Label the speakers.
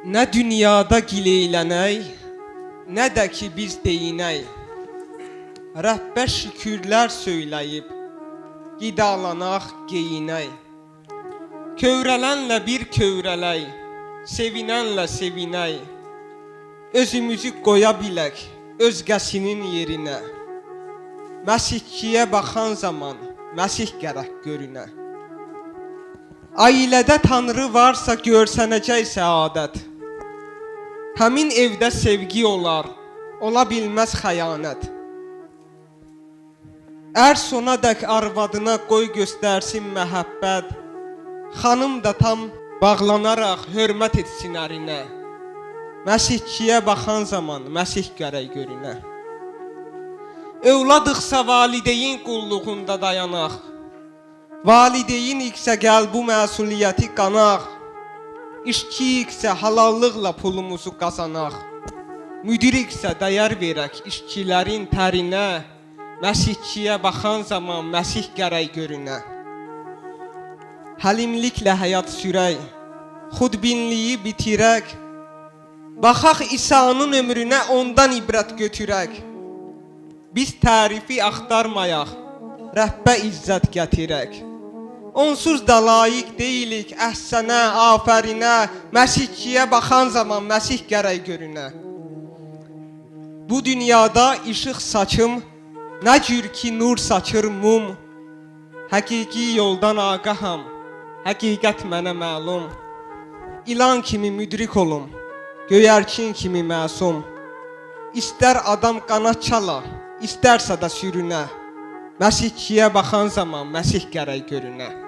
Speaker 1: Nə dünyada gileylənək, nə də ki biz deyinək. Rəbbə şükürlər söyləyib, qidalanaq, geyinək. Kövrələnlə bir kövrələk, sevinənlə sevinək. Özümüzü qoya bilək, özgəsinin yerinə. Məsihçiyə baxan zaman, Məsih gərək görünə. Ailədə Tanrı varsa görsənəcək səadət. Həmin evdə sevgi olar, ola bilməz xəyanət. Ər sonadək arvadına qoy göstərsin məhəbbət. Xanım da tam bağlanaraq hörmət etsin ərinə. Məsihçiyə baxan zaman Məsih gərək görünə. Övladıqsa valideyn qulluğunda dayanaq. Valideyn iksə gəl bu məsuliyyəti qanaq. İşçi iksə halallıqla pulumuzu qazanaq. Müdir iksə dəyər verək işçilərin tərinə. Məsihçiyə baxan zaman Məsih gərək görünə. Həlimliklə həyat sürək, xudbinliyi bitirək. Baxaq İsa'nın ömrünə ondan ibrət götürək. Biz tərifi axtarmayaq, Rəbbə izzət gətirək. Onsuz da layiq deyilik əhsənə, afərinə. Məsihçiyə baxan zaman Məsih gərək görünə. Bu dünyada işıq saçım, nə cür ki nur saçır mum. Həqiqi yoldan ağaham, həqiqət mənə məlum. İlan kimi müdrik olum, göyərçin kimi məsum. İstər adam qanat çala, istərsə də sürünə. Məsihçiyə baxan zaman Məsih gərək görünə.